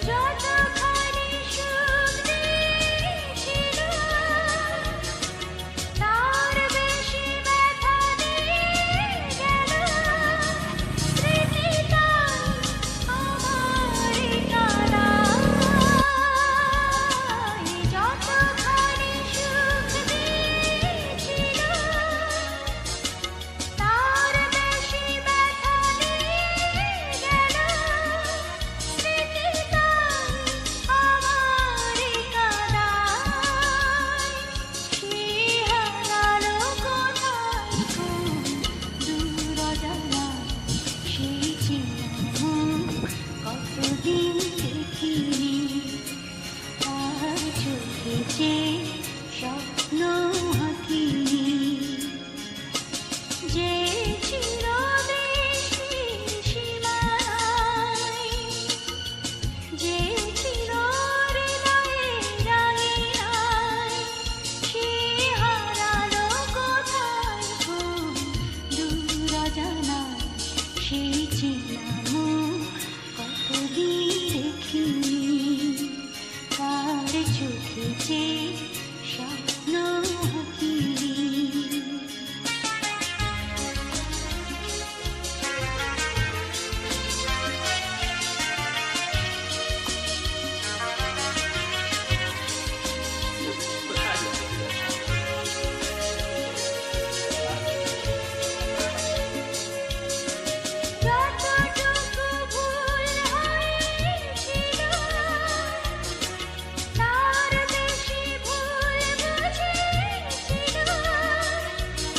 Speaker 4: যতখানি সুখ দিয়েছিল, তার বেশি ব্যথা দিয়ে গেল। স্মৃতি তাই আমারই কাদায়। যতখানি সুখ দিয়েছিল, তার বেশি ব্যথা দিয়ে গেল। স্মৃতি তাই আমারই কাদায়। সে হারালো কোথায় কোন দূর অজানায়। সেই চেনা মুখ কতদিন দেখিনি, তার চোখে যে স্বপ্ন আঁকিনি। যে চিরদৃষ্টির সীমানায়, যে চিরহৃদয়ে রাঙিয়ায়, সে হারালো কোথায় কোন দূর অজানায়। সেই চেনা মুখ কতদিন দেখিনি, তার চোখে যে স্বপ্ন আঁকিনি। যতটুকু ভুল হয়েছিল, তার বেশি ভুল বুঝেছিল।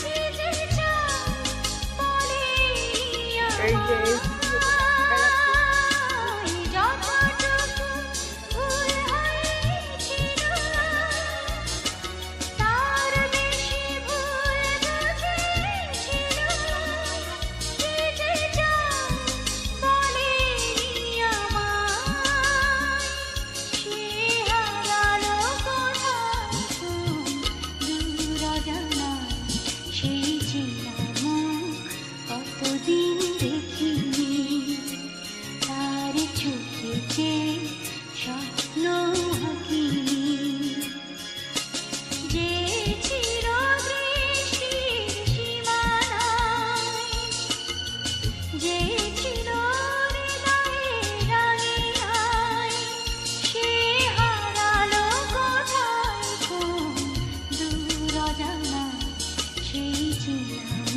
Speaker 4: নিজে চাই বলে
Speaker 2: এই যে
Speaker 4: আমায়। যতটুকু ভুল হয়েছিল, তার বেশি ভুল বুঝেছিল। নিজে চাই বলে আমায়। সে হারালো কোথায় কোন দূর অজানায়। সেই চেনা মুখ কতদিন দেখিনি, যে ছিল হৃদয়ে রাঙিয়ায়, সে হারালো কোথায় কোন দূর অজানায়। সেই ছিলাম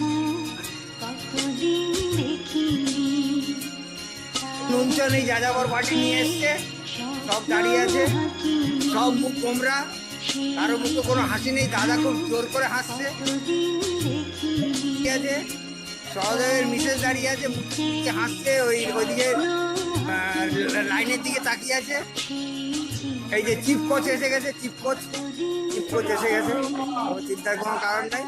Speaker 4: কতদিন দেখিনি।
Speaker 2: নুনচন এই যাযাবর পার্টি নিয়ে এসছে, সব দাঁড়িয়ে আছে, সব মুখ গোমরা, কারো মুখে কোনো হাসি নেই। দাদা খুব জোর করে হাসছে, ঠিক আছে। সহদেবের মিসেস দাঁড়িয়ে আছে, মুখে হাসছে, ওইদিকে লাইনের দিকে তাকিয়ে আছে। এই যে চিফ কোচ এসে গেছে, চিফ কোচ এসে গেছে, চিন্তার কোনো কারণ নাই।